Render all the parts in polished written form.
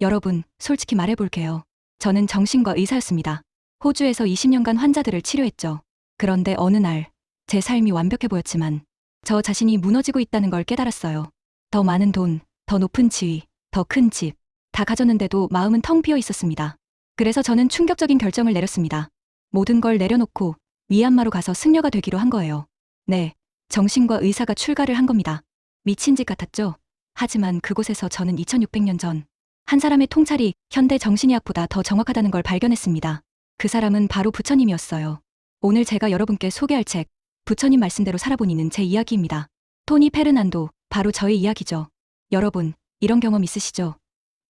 여러분, 솔직히 말해볼게요. 저는 정신과 의사였습니다. 호주에서 20년간 환자들을 치료했죠. 그런데 어느 날, 제 삶이 완벽해 보였지만, 저 자신이 무너지고 있다는 걸 깨달았어요. 더 많은 돈, 더 높은 지위, 더 큰 집, 다 가졌는데도 마음은 텅 비어 있었습니다. 그래서 저는 충격적인 결정을 내렸습니다. 모든 걸 내려놓고 미얀마로 가서 승려가 되기로 한 거예요. 네, 정신과 의사가 출가를 한 겁니다. 미친 짓 같았죠? 하지만 그곳에서 저는 2600년 전, 한 사람의 통찰이 현대 정신의학보다 더 정확하다는 걸 발견했습니다. 그 사람은 바로 부처님이었어요. 오늘 제가 여러분께 소개할 책, 부처님 말씀대로 살아보니는 제 이야기입니다. 토니 페르난도, 바로 저의 이야기죠. 여러분, 이런 경험 있으시죠?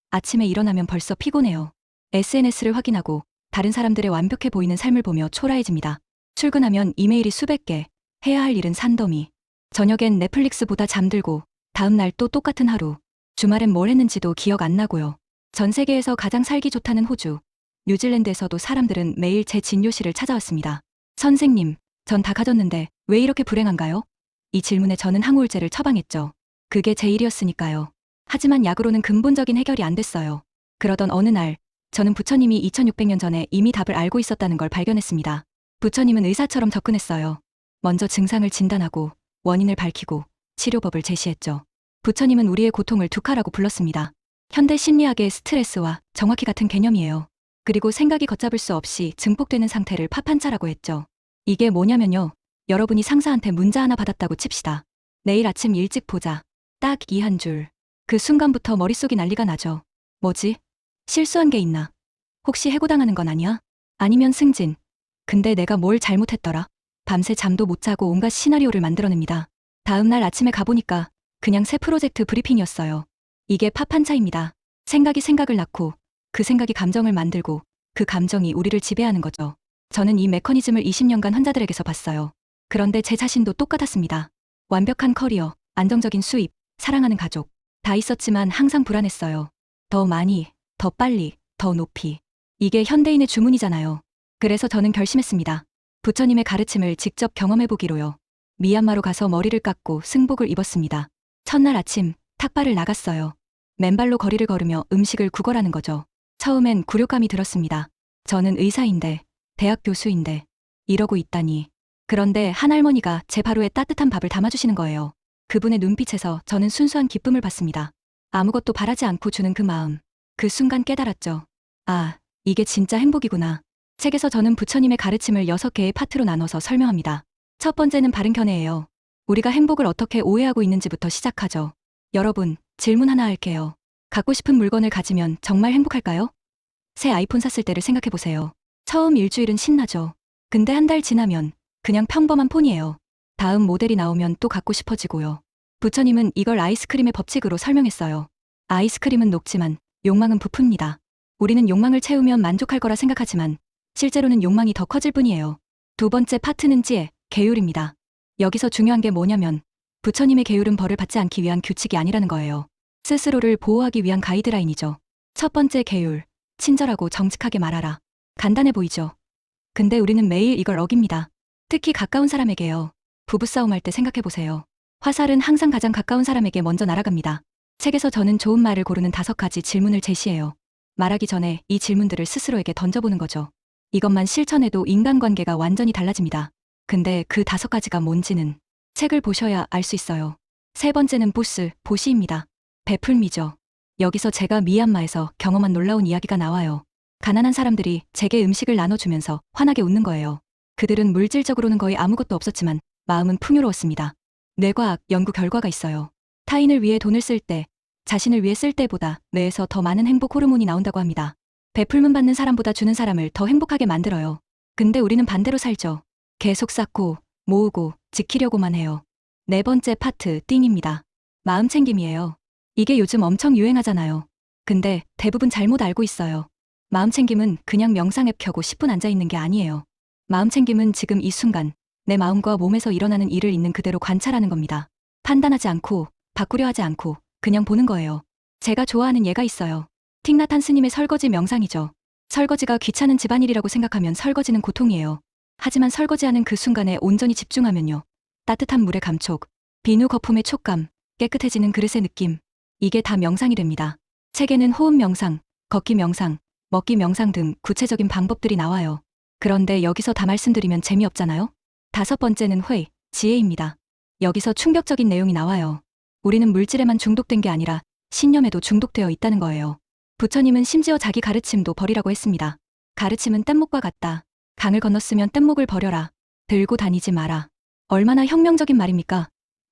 아침에 일어나면 벌써 피곤해요. SNS를 확인하고 다른 사람들의 완벽해 보이는 삶을 보며 초라해집니다. 출근하면 이메일이 수백 개, 해야 할 일은 산더미. 저녁엔 넷플릭스보다 잠들고 다음 날 또 똑같은 하루. 주말엔 뭘 했는지도 기억 안 나고요. 전 세계에서 가장 살기 좋다는 호주, 뉴질랜드에서도 사람들은 매일 제 진료실을 찾아왔습니다. 선생님, 전 다 가졌는데 왜 이렇게 불행한가요? 이 질문에 저는 항우울제를 처방했죠. 그게 제 일이었으니까요. 하지만 약으로는 근본적인 해결이 안 됐어요. 그러던 어느 날, 저는 부처님이 2600년 전에 이미 답을 알고 있었다는 걸 발견했습니다. 부처님은 의사처럼 접근했어요. 먼저 증상을 진단하고 원인을 밝히고 치료법을 제시했죠. 부처님은 우리의 고통을 두카라고 불렀습니다. 현대 심리학의 스트레스와 정확히 같은 개념이에요. 그리고 생각이 걷잡을 수 없이 증폭되는 상태를 파판차라고 했죠. 이게 뭐냐면요. 여러분이 상사한테 문자 하나 받았다고 칩시다. 내일 아침 일찍 보자. 딱 이 한 줄. 그 순간부터 머릿속이 난리가 나죠. 뭐지? 실수한 게 있나? 혹시 해고당하는 건 아니야? 아니면 승진? 근데 내가 뭘 잘못했더라? 밤새 잠도 못 자고 온갖 시나리오를 만들어냅니다. 다음 날 아침에 가보니까 그냥 새 프로젝트 브리핑이었어요. 이게 파판차입니다. 생각이 생각을 낳고 그 생각이 감정을 만들고 그 감정이 우리를 지배하는 거죠. 저는 이 메커니즘을 20년간 환자들에게서 봤어요. 그런데 제 자신도 똑같았습니다. 완벽한 커리어, 안정적인 수입, 사랑하는 가족, 다 있었지만 항상 불안했어요. 더 많이, 더 빨리, 더 높이. 이게 현대인의 주문이잖아요. 그래서 저는 결심했습니다. 부처님의 가르침을 직접 경험해보기로요. 미얀마로 가서 머리를 깎고 승복을 입었습니다. 첫날 아침, 탁발을 나갔어요. 맨발로 거리를 걸으며 음식을 구걸하는 거죠. 처음엔 굴욕감이 들었습니다. 저는 의사인데, 대학 교수인데, 이러고 있다니. 그런데 한 할머니가 제 바로에 따뜻한 밥을 담아주시는 거예요. 그분의 눈빛에서 저는 순수한 기쁨을 받습니다. 아무것도 바라지 않고 주는 그 마음. 그 순간 깨달았죠. 아, 이게 진짜 행복이구나. 책에서 저는 부처님의 가르침을 6개의 파트로 나눠서 설명합니다. 첫 번째는 바른 견해예요. 우리가 행복을 어떻게 오해하고 있는지부터 시작하죠. 여러분, 질문 하나 할게요. 갖고 싶은 물건을 가지면 정말 행복할까요? 새 아이폰 샀을 때를 생각해보세요. 처음 일주일은 신나죠. 근데 한 달 지나면 그냥 평범한 폰이에요. 다음 모델이 나오면 또 갖고 싶어지고요. 부처님은 이걸 아이스크림의 법칙으로 설명했어요. 아이스크림은 녹지만 욕망은 부풉니다. 우리는 욕망을 채우면 만족할 거라 생각하지만 실제로는 욕망이 더 커질 뿐이에요. 두 번째 파트는 지혜, 계율입니다. 여기서 중요한 게 뭐냐면 부처님의 계율은 벌을 받지 않기 위한 규칙이 아니라는 거예요. 스스로를 보호하기 위한 가이드라인이죠. 첫 번째 계율, 친절하고 정직하게 말하라. 간단해 보이죠? 근데 우리는 매일 이걸 어깁니다. 특히 가까운 사람에게요. 부부싸움할 때 생각해보세요. 화살은 항상 가장 가까운 사람에게 먼저 날아갑니다. 책에서 저는 좋은 말을 고르는 5가지 질문을 제시해요. 말하기 전에 이 질문들을 스스로에게 던져보는 거죠. 이것만 실천해도 인간관계가 완전히 달라집니다. 근데 그 5가지가 뭔지는 책을 보셔야 알 수 있어요. 세 번째는 보시입니다. 베풀미죠. 여기서 제가 미얀마에서 경험한 놀라운 이야기가 나와요. 가난한 사람들이 제게 음식을 나눠주면서 환하게 웃는 거예요. 그들은 물질적으로는 거의 아무것도 없었지만 마음은 풍요로웠습니다. 뇌과학 연구 결과가 있어요. 타인을 위해 돈을 쓸 때, 자신을 위해 쓸 때보다 뇌에서 더 많은 행복 호르몬이 나온다고 합니다. 베풀문 받는 사람보다 주는 사람을 더 행복하게 만들어요. 근데 우리는 반대로 살죠. 계속 쌓고, 모으고, 지키려고만 해요. 네 번째 파트, 띵입니다. 마음 챙김이에요. 이게 요즘 엄청 유행하잖아요. 근데 대부분 잘못 알고 있어요. 마음 챙김은 그냥 명상 앱 켜고 10분 앉아있는 게 아니에요. 마음 챙김은 지금 이 순간, 내 마음과 몸에서 일어나는 일을 있는 그대로 관찰하는 겁니다. 판단하지 않고, 바꾸려 하지 않고, 그냥 보는 거예요. 제가 좋아하는 예가 있어요. 틱나탄 스님의 설거지 명상이죠. 설거지가 귀찮은 집안일이라고 생각하면 설거지는 고통이에요. 하지만 설거지하는 그 순간에 온전히 집중하면요. 따뜻한 물의 감촉, 비누 거품의 촉감, 깨끗해지는 그릇의 느낌. 이게 다 명상이 됩니다. 책에는 호흡 명상, 걷기 명상, 먹기 명상 등 구체적인 방법들이 나와요. 그런데 여기서 다 말씀드리면 재미없잖아요? 5번째는 회, 지혜입니다. 여기서 충격적인 내용이 나와요. 우리는 물질에만 중독된 게 아니라 신념에도 중독되어 있다는 거예요. 부처님은 심지어 자기 가르침도 버리라고 했습니다. 가르침은 뗏목과 같다. 강을 건넜으면 뗏목을 버려라. 들고 다니지 마라. 얼마나 혁명적인 말입니까?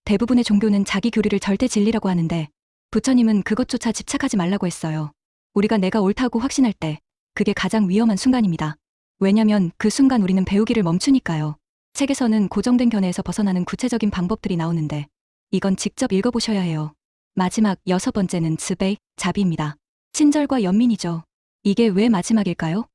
대부분의 종교는 자기 교리를 절대 진리라고 하는데 부처님은 그것조차 집착하지 말라고 했어요. 우리가 내가 옳다고 확신할 때 그게 가장 위험한 순간입니다. 왜냐면 그 순간 우리는 배우기를 멈추니까요. 책에서는 고정된 견해에서 벗어나는 구체적인 방법들이 나오는데 이건 직접 읽어보셔야 해요. 마지막 6번째는 즈베이, 자비입니다. 친절과 연민이죠. 이게 왜 마지막일까요?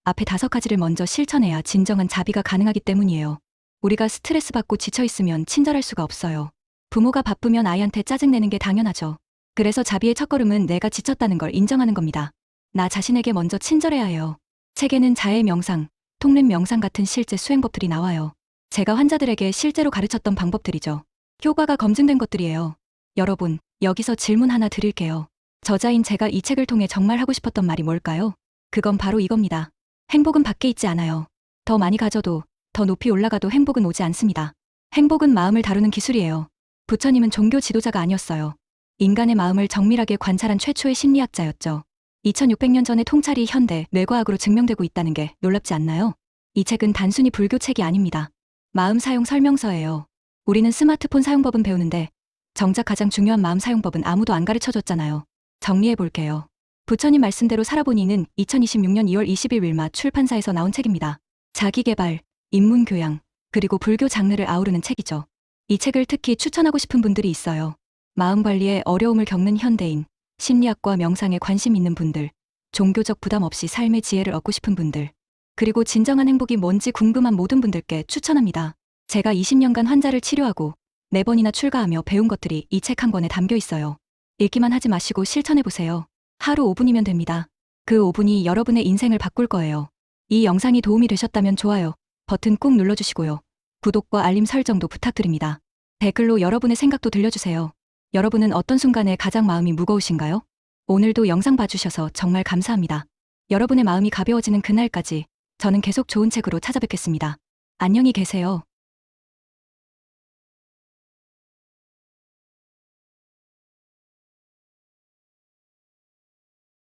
앞에 5가지를 먼저 실천해야 진정한 자비가 가능하기 때문이에요. 우리가 스트레스 받고 지쳐있으면 친절할 수가 없어요. 부모가 바쁘면 아이한테 짜증내는 게 당연하죠. 그래서 자비의 첫걸음은 내가 지쳤다는 걸 인정하는 겁니다. 나 자신에게 먼저 친절해야 해요. 책에는 자해 명상, 통랩 명상 같은 실제 수행법들이 나와요. 제가 환자들에게 실제로 가르쳤던 방법들이죠. 효과가 검증된 것들이에요. 여러분, 여기서 질문 하나 드릴게요. 저자인 제가 이 책을 통해 정말 하고 싶었던 말이 뭘까요? 그건 바로 이겁니다. 행복은 밖에 있지 않아요. 더 많이 가져도, 더 높이 올라가도 행복은 오지 않습니다. 행복은 마음을 다루는 기술이에요. 부처님은 종교 지도자가 아니었어요. 인간의 마음을 정밀하게 관찰한 최초의 심리학자였죠. 2600년 전의 통찰이 현대 뇌과학으로 증명되고 있다는 게 놀랍지 않나요? 이 책은 단순히 불교 책이 아닙니다. 마음 사용 설명서예요. 우리는 스마트폰 사용법은 배우는데 정작 가장 중요한 마음 사용법은 아무도 안 가르쳐줬잖아요. 정리해 볼게요. 부처님 말씀대로 살아보니는 2026년 2월 20일 윌마 출판사에서 나온 책입니다. 자기개발, 인문교양, 그리고 불교 장르를 아우르는 책이죠. 이 책을 특히 추천하고 싶은 분들이 있어요. 마음관리에 어려움을 겪는 현대인, 심리학과 명상에 관심 있는 분들, 종교적 부담 없이 삶의 지혜를 얻고 싶은 분들, 그리고 진정한 행복이 뭔지 궁금한 모든 분들께 추천합니다. 제가 20년간 환자를 치료하고 4번이나 출가하며 배운 것들이 이 책 한 권에 담겨 있어요. 읽기만 하지 마시고 실천해보세요. 하루 5분이면 됩니다. 그 5분이 여러분의 인생을 바꿀 거예요. 이 영상이 도움이 되셨다면 좋아요 버튼 꾹 눌러주시고요. 구독과 알림 설정도 부탁드립니다. 댓글로 여러분의 생각도 들려주세요. 여러분은 어떤 순간에 가장 마음이 무거우신가요? 오늘도 영상 봐주셔서 정말 감사합니다. 여러분의 마음이 가벼워지는 그날까지 저는 계속 좋은 책으로 찾아뵙겠습니다. 안녕히 계세요.